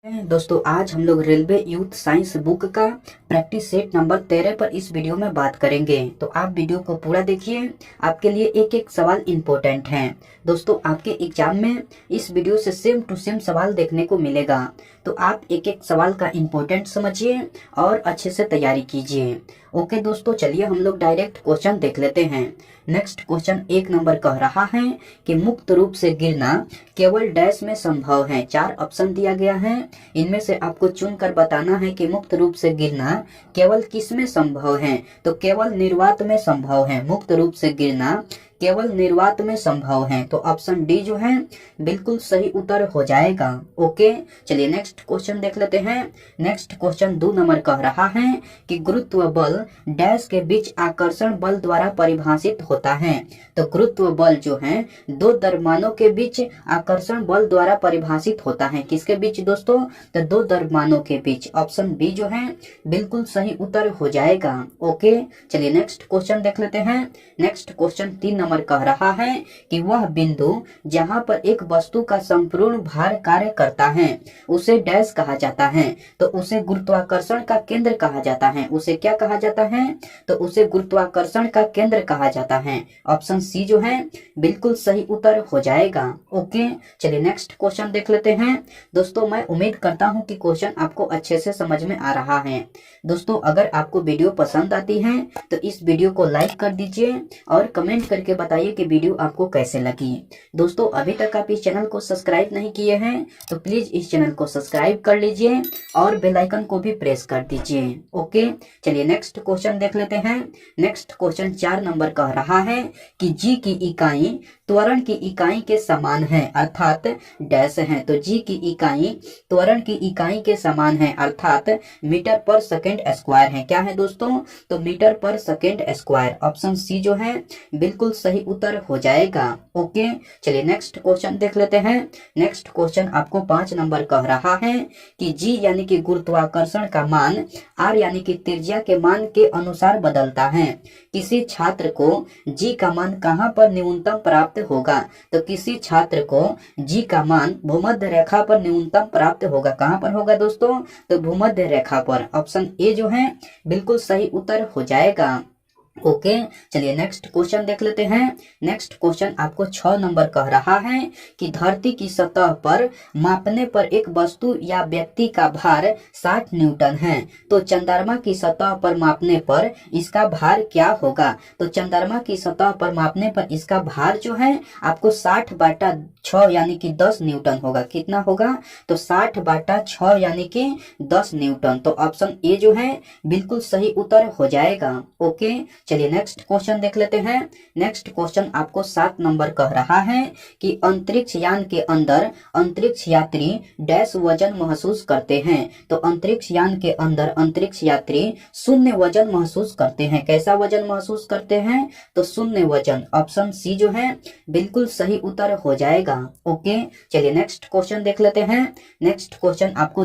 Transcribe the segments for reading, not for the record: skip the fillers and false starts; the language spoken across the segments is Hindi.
दोस्तों आज हम लोग रेलवे यूथ साइंस बुक का प्रैक्टिस सेट नंबर 13 पर इस वीडियो में बात करेंगे। तो आप वीडियो को पूरा देखिए, आपके लिए एक एक सवाल इम्पोर्टेंट है। दोस्तों आपके एग्जाम में इस वीडियो से सेम टू सेम सवाल देखने को मिलेगा, तो आप एक एक सवाल का इम्पोर्टेंट समझिए और अच्छे से तैयारी कीजिए। ओके दोस्तों, चलिए हम लोग डायरेक्ट क्वेश्चन देख लेते हैं। नेक्स्ट क्वेश्चन 1 नंबर कह रहा है कि मुक्त रूप से गिरना केवल डैश में संभव है। 4 ऑप्शन दिया गया है, इनमें से आपको चुनकर बताना है कि मुक्त रूप से गिरना केवल किस में संभव है। तो केवल निर्वात में संभव है। मुक्त रूप से गिरना केवल निर्वात में संभव है, तो ऑप्शन डी जो है बिल्कुल सही उत्तर हो जाएगा। ओके, चलिए नेक्स्ट क्वेश्चन देख लेते हैं। नेक्स्ट क्वेश्चन 2 नंबर कह रहा है कि गुरुत्व बल डैश के बीच आकर्षण बल द्वारा परिभाषित होता है। तो गुरुत्व बल जो है 2 द्रव्यमानों के बीच आकर्षण बल द्वारा परिभाषित होता है। किसके बीच दोस्तों? तो 2 द्रव्यमानों के बीच। ऑप्शन बी जो है बिल्कुल सही उत्तर हो जाएगा। ओके, चलिए नेक्स्ट क्वेश्चन देख लेते हैं। नेक्स्ट क्वेश्चन 3 नंबर कह रहा है कि वह बिंदु जहां पर एक वस्तु का संपूर्ण भार कार्य करता है उसे डैश कहा जाता है। तो उसे गुरुत्वाकर्षण का केंद्र कहा जाता है। उसे क्या कहा जाता है? तो उसे गुरुत्वाकर्षण का केंद्र कहा जाता है। ऑप्शन सी जो है बिल्कुल सही उत्तर हो जाएगा। ओके, चलिए नेक्स्ट क्वेश्चन देख लेते हैं। दोस्तों मैं उम्मीद करता हूं कि क्वेश्चन आपको अच्छे से समझ में आ रहा है। दोस्तों अगर आपको वीडियो पसंद आती है तो इस वीडियो को लाइक कर दीजिए और कमेंट करके बताइए कि वीडियो आपको कैसे लगी। दोस्तों अभी तक आप इस चैनल को सब्सक्राइब नहीं किए हैं तो प्लीज इस चैनल को सब्सक्राइब कर लीजिए और बेल आइकन को भी प्रेस कर दीजिए। ओके, चलिए नेक्स्ट क्वेश्चन देख लेते हैं। नेक्स्ट क्वेश्चन 4 नंबर कह रहा है कि जी की इकाई त्वरण की इकाई के समान है अर्थात डैश है। तो जी की इकाई त्वरण की इकाई के समान है अर्थात मीटर पर सेकेंड स्क्वायर है। क्या है दोस्तों? तो मीटर पर सेकेंड स्क्वायर। ऑप्शन सी जो है बिल्कुल सही उत्तर हो जाएगा। ओके, चलिए नेक्स्ट क्वेश्चन देख लेते हैं। नेक्स्ट क्वेश्चन आपको 5 नंबर कह रहा है कि जी यानी कि गुरुत्वाकर्षण का मान आर यानी कि त्रिज्या के मान के अनुसार बदलता है। किसी छात्र को जी का मान कहां पर न्यूनतम प्राप्त होगा? तो किसी छात्र को जी का मान भूमध्य रेखा पर न्यूनतम प्राप्त होगा। कहां पर होगा दोस्तों? तो भूमध्य रेखा पर। ऑप्शन ए जो है बिल्कुल सही उत्तर हो जाएगा। ओके, चलिए नेक्स्ट क्वेश्चन देख लेते हैं। नेक्स्ट क्वेश्चन आपको 6 नंबर कह रहा है कि धरती की सतह पर मापने पर एक वस्तु या व्यक्ति का भार 60 न्यूटन है। तो चंद्रमा की सतह पर मापने पर इसका भार क्या होगा? तो चंद्रमा की सतह पर मापने पर इसका भार जो है आपको 60/6 यानी कि 10 न्यूटन होगा। कितना होगा? तो 60/6 यानी कि 10 न्यूटन। तो ऑप्शन ए जो है बिल्कुल सही उत्तर हो जाएगा। ओके, चलिए नेक्स्ट क्वेश्चन देख लेते हैं। नेक्स्ट क्वेश्चन आपको 7 नंबर कह रहा है कि अंतरिक्ष यान के अंदर अंतरिक्ष यात्री डैश वजन महसूस करते हैं। तो अंतरिक्ष यान के अंदर अंतरिक्ष यात्री शून्य वजन महसूस करते हैं। कैसा वजन महसूस करते हैं? तो शून्य वजन। ऑप्शन सी जो है बिल्कुल सही उत्तर हो जाएगा। ओके, चलिए नेक्स्ट क्वेश्चन देख लेते हैं। नेक्स्ट क्वेश्चन आपको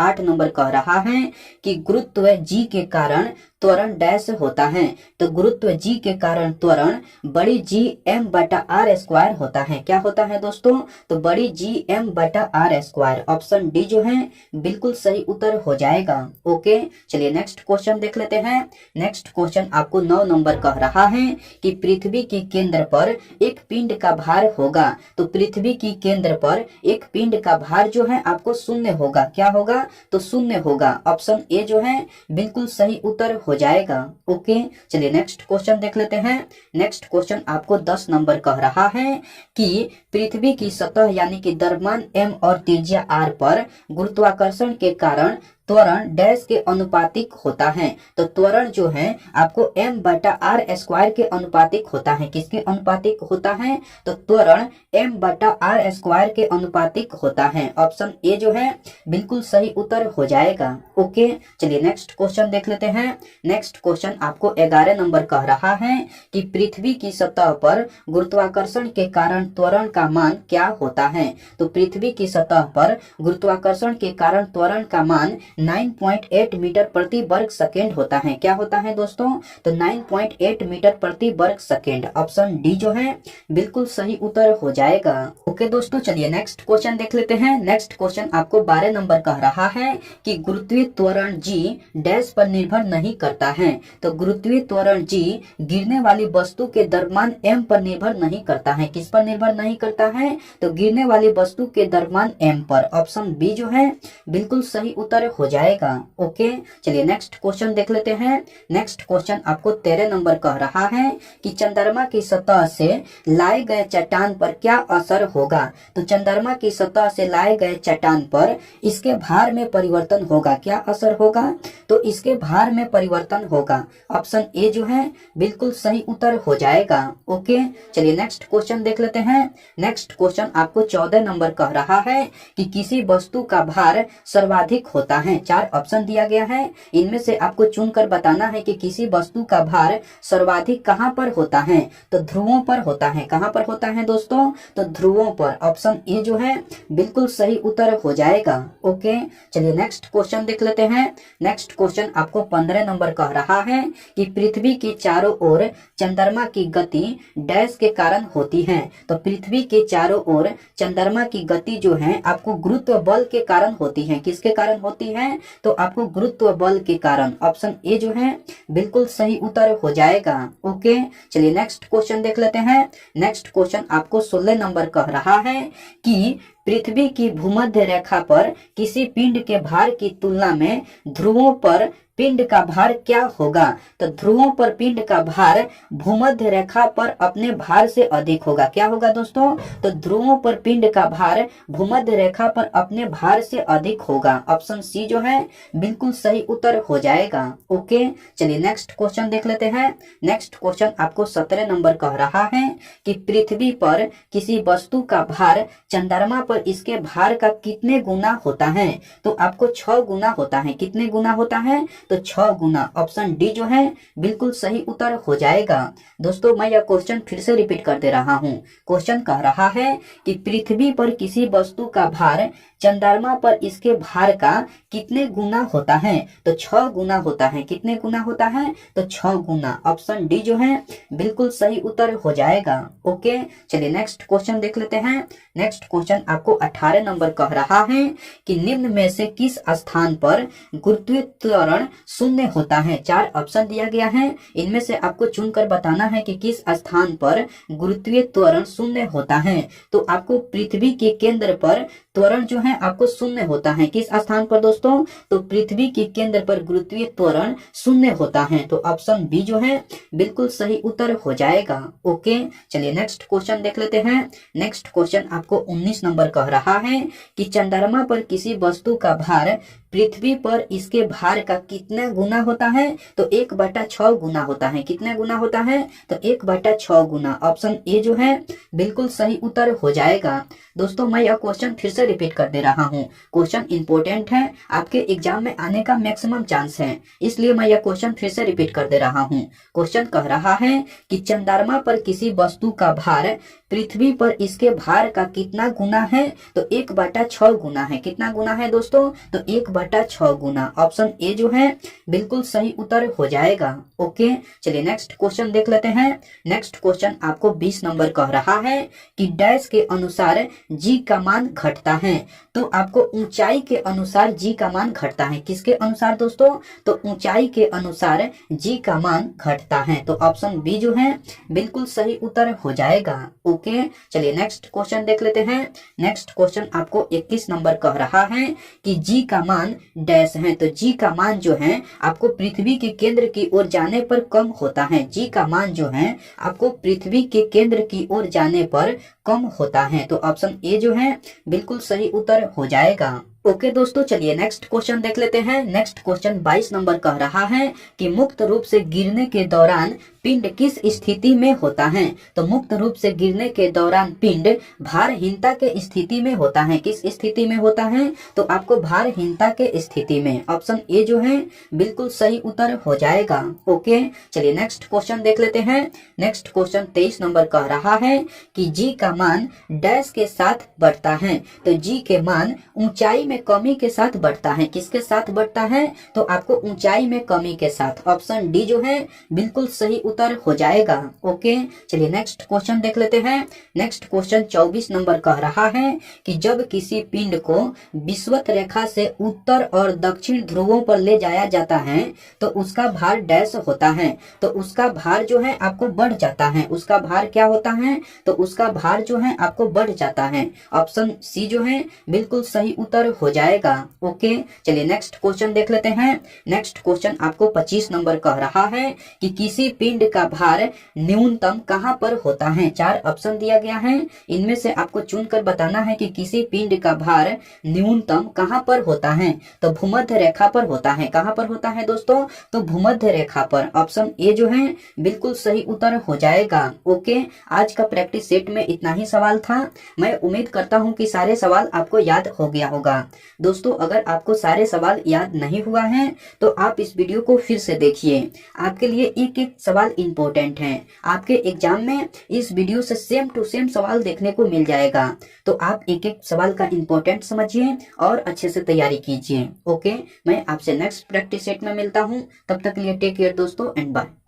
8 नंबर कह रहा है कि गुरुत्व जी के कारण त्वरण डैश होता है। तो गुरुत्व जी के कारण त्वरण बड़ी जी एम बटा आर स्क्वायर होता है। क्या होता है दोस्तों? तो बड़ी जी एम बटा आर स्क्वायर। ऑप्शन डी जो है बिल्कुल सही उत्तर हो जाएगा। ओके, चलिए नेक्स्ट क्वेश्चन देख लेते हैं। नेक्स्ट क्वेश्चन आपको 9 नंबर कह रहा है कि पृथ्वी के केंद्र पर एक पिंड का भार होगा। तो पृथ्वी की केंद्र पर एक पिंड का भार जो है आपको 0 होगा। क्या होगा? तो 0 होगा। ऑप्शन ए जो है बिल्कुल सही उत्तर हो जाएगा। ओके, चलिए नेक्स्ट क्वेश्चन देख लेते हैं। नेक्स्ट क्वेश्चन आपको 10 नंबर कह रहा है कि पृथ्वी की सतह यानी कि द्रव्यमान m और त्रिज्या r पर गुरुत्वाकर्षण के कारण त्वरण डैश के अनुपातिक होता है। तो त्वरण जो है आपको m/r² के अनुपातिक होता है। किसके अनुपातिक होता है? तो त्वरण m/r² के अनुपातिक होता है। ऑप्शन ए जो है बिल्कुल सही उत्तर हो जाएगा। ओके, चलिए नेक्स्ट क्वेश्चन देख लेते हैं। नेक्स्ट क्वेश्चन आपको 11 नंबर कह रहा है कि पृथ्वी की सतह पर गुरुत्वाकर्षण के कारण त्वरण का मान क्या होता है? तो पृथ्वी की सतह पर गुरुत्वाकर्षण के कारण त्वरण का मान 9.8 मीटर प्रति वर्ग सेकेंड होता है। क्या होता है दोस्तों? तो 9.8 मीटर प्रति वर्ग सेकेंड। ऑप्शन डी जो है बिल्कुल सही उत्तर हो जाएगा। ओके दोस्तों, चलिए नेक्स्ट क्वेश्चन देख लेते हैं। नेक्स्ट क्वेश्चन आपको 12 नंबर कह रहा है कि गुरुत्वीय त्वरण जी डैश पर निर्भर नहीं करता है। तो गुरुत्वीय त्वरण जी गिरने वाली वस्तु के द्रव्यमान m पर निर्भर नहीं करता है। किस पर निर्भर नहीं करता है? तो गिरने वाली वस्तु के द्रव्यमान m पर। ऑप्शन बी जो है बिल्कुल सही उत्तर हो जाएगा। ओके, चलिए नेक्स्ट क्वेश्चन देख लेते हैं। नेक्स्ट क्वेश्चन आपको 13 नंबर कह रहा है कि चंद्रमा की सतह से लाए गए चट्टान पर क्या असर होगा। तो चंद्रमा की सतह से लाए गए चट्टान पर इसके भार में परिवर्तन होगा। क्या असर होगा? तो इसके भार में परिवर्तन होगा। ऑप्शन ए जो है बिल्कुल सही उत्तर हो जाएगा। ओके, चलिए नेक्स्ट क्वेश्चन देख लेते हैं। नेक्स्ट क्वेश्चन आपको 14 नंबर कह रहा है कि किसी वस्तु का भार सर्वाधिक होता है। 4 ऑप्शन दिया गया है, इनमें से आपको चुनकर बताना है कि किसी वस्तु का भार सर्वाधिक कहां पर होता है। तो ध्रुवों पर होता है। कहां पर होता है दोस्तों? तो ध्रुवों पर। ऑप्शन ए जो है बिल्कुल सही उत्तर हो जाएगा। ओके, चलिए नेक्स्ट क्वेश्चन देख लेते हैं। नेक्स्ट क्वेश्चन आपको 15 नंबर कह रहा है कि पृथ्वी के चारों ओर चंद्रमा की गति डैश के कारण होती है। तो पृथ्वी के चारों ओर चंद्रमा की गति जो है आपको गुरुत्व बल के कारण होती है। किसके कारण होती है? तो आपको गुरुत्व बल के कारण। ऑप्शन ए जो है बिल्कुल सही उत्तर हो जाएगा। ओके, चलिए नेक्स्ट क्वेश्चन देख लेते हैं। नेक्स्ट क्वेश्चन आपको 16 नंबर कह रहा है कि पृथ्वी की भूमध्य रेखा पर किसी पिंड के भार की तुलना में ध्रुवों पर पिंड का भार क्या होगा। तो ध्रुवों पर पिंड का भार भूमध्य रेखा पर अपने भार से अधिक होगा। क्या होगा दोस्तों? तो ध्रुवों पर पिंड का भार भूमध्य रेखा पर अपने भार से अधिक होगा। ऑप्शन सी जो है बिल्कुल सही उत्तर हो जाएगा। ओके, चलिए नेक्स्ट क्वेश्चन देख लेते हैं। नेक्स्ट क्वेश्चन आपको 17 नंबर कह रहा है कि पृथ्वी पर किसी वस्तु का भार चंद्रमा पर इसके भार का कितने गुना होता है। तो आपको 6 गुना होता है। कितने गुना होता है? तो 6 गुना। ऑप्शन डी जो है बिल्कुल सही उत्तर हो जाएगा। दोस्तों, मैं यह क्वेश्चन फिर से रिपीट कर दे रहा हूँ। क्वेश्चन कह रहा है कि पृथ्वी पर किसी वस्तु का भार चंद्रमा पर इसके भार का कितने गुना होता है। तो 6 गुना होता है। कितने गुना होता है? तो 6 गुना। ऑप्शन डी जो है बिल्कुल सही उत्तर हो जाएगा। ओके, चलिए नेक्स्ट क्वेश्चन देख लेते हैं। नेक्स्ट क्वेश्चन आपको 18 नंबर कह रहा है कि निम्न में से किस स्थान पर गुरुत्वीय त्वरण शून्य होता है। 4 ऑप्शन दिया गया है, इनमें से आपको चुनकर बताना है कि किस स्थान पर गुरुत्वीय त्वरण शून्य होता है। तो आपको पृथ्वी के केंद्र पर त्वरण जो है आपको शून्य होता है। किस स्थान पर दोस्तों? तो पृथ्वी के केंद्र पर गुरुत्वीय त्वरण शून्य होता है। तो ऑप्शन बी जो है बिल्कुल सही उत्तर हो जाएगा। ओके, चलिए नेक्स्ट क्वेश्चन देख लेते हैं। नेक्स्ट क्वेश्चन आपको 19 नंबर कह रहा है कि चंद्रमा पर किसी वस्तु का भार पृथ्वी पर इसके भार का कितना गुना होता है। तो 1/6 गुना होता है। कितना गुना होता है? तो 1/6 गुना। ऑप्शन ए जो है बिल्कुल सही उत्तर हो जाएगा। दोस्तों, मैं यह क्वेश्चन फिर से रिपीट कर दे रहा हूँ। क्वेश्चन इंपॉर्टेंट है, आपके एग्जाम में आने का मैक्सिमम चांस है, इसलिए मैं यह क्वेश्चन फिर से रिपीट कर दे रहा हूँ। क्वेश्चन कह रहा है कि चंद्रमा पर किसी वस्तु का भार पृथ्वी पर इसके भार का कितना गुना है। तो 1/6 गुना है। कितना गुना है दोस्तों? तो 1/6 गुना। ऑप्शन ए जो है बिल्कुल सही उत्तर हो जाएगा। ओके, चलिए नेक्स्ट क्वेश्चन देख लेते हैं। नेक्स्ट क्वेश्चन आपको 20 नंबर कह रहा है कि डैश के अनुसार जी का मान घटता है। तो आपको ऊंचाई के अनुसार जी का मान घटता है। किसके अनुसार दोस्तों? तो ऊंचाई के अनुसार जी का मान घटता है। तो ऑप्शन बी जो है बिल्कुल सही उत्तर हो जाएगा। ओके, चलिए नेक्स्ट क्वेश्चन देख लेते हैं। नेक्स्ट क्वेश्चन आपको 21 नंबर कह रहा है कि जी का मान डैश है। तो जी का मान जो है आपको पृथ्वी के केंद्र की ओर जाने पर कम होता है। जी का मान जो है आपको पृथ्वी के केंद्र की ओर जाने पर कम होता है। तो ऑप्शन ए जो है बिल्कुल सही उत्तर हो जाएगा। ओके दोस्तों, चलिए नेक्स्ट क्वेश्चन देख लेते हैं। नेक्स्ट क्वेश्चन 22 नंबर कह रहा है कि मुक्त रूप से गिरने के दौरान पिंड किस स्थिति में होता है? तो मुक्त रूप से गिरने के दौरान पिंड भारहीनता के स्थिति में होता है। किस स्थिति में होता है? तो आपको भारहीनता के स्थिति में। ऑप्शन ए जो है बिल्कुल सही उत्तर हो जाएगा। ओके, चलिए नेक्स्ट क्वेश्चन देख लेते हैं। नेक्स्ट क्वेश्चन 23 नंबर कह रहा है कि जी का मान डैश के साथ बढ़ता है। तो जी के मान ऊंचाई में कमी के साथ बढ़ता है। किसके साथ बढ़ता है? तो आपको ऊंचाई में कमी के साथ। ऑप्शन डी जो है बिल्कुल सही उत्तर हो जाएगा। ओके, चलिए नेक्स्ट क्वेश्चन देख लेते हैं। नेक्स्ट क्वेश्चन 24 नंबर कह रहा है कि जब किसी पिंड को विषुवत रेखा से उत्तर और दक्षिण ध्रुवों पर ले जाया जाता है तो उसका भार डैश होता है। तो उसका भार जो है आपको बढ़ जाता है। उसका भार क्या होता है? तो उसका भार जो है आपको बढ़ जाता है। ऑप्शन सी जो है बिल्कुल सही उत्तर हो जाएगा। ओके, चलिए नेक्स्ट क्वेश्चन देख लेते हैं। नेक्स्ट क्वेश्चन आपको 25 नंबर कह रहा है कि किसी पिंड का भार न्यूनतम कहां पर होता है? 4 ऑप्शन दिया गया है, इनमें से आपको चुनकर बताना है कि किसी पिंड का भार न्यूनतम कहां पर होता है। तो भूमध्य रेखा पर होता है। कहां पर होता है दोस्तों? तो भूमध्य रेखा पर। ऑप्शन ए जो है बिल्कुल सही उत्तर हो जाएगा। ओके, आज का प्रैक्टिस सेट में इतना ही सवाल था। मैं उम्मीद करता हूं कि सारे सवाल आपको याद हो गया होगा। दोस्तों, अगर आपको सारे सवाल याद नहीं हुआ है तो आप इस वीडियो को फिर से देखिए। आपके लिए एक एक सवाल इंपॉर्टेंट है। आपके एग्जाम में इस वीडियो से सेम टू सेम सवाल देखने को मिल जाएगा। तो आप एक एक सवाल का इंपॉर्टेंट समझिए और अच्छे से तैयारी कीजिए। ओके, मैं आपसे नेक्स्ट प्रैक्टिस सेट में मिलता हूँ। तब तक के लिए टेक केयर दोस्तों एंड बाय।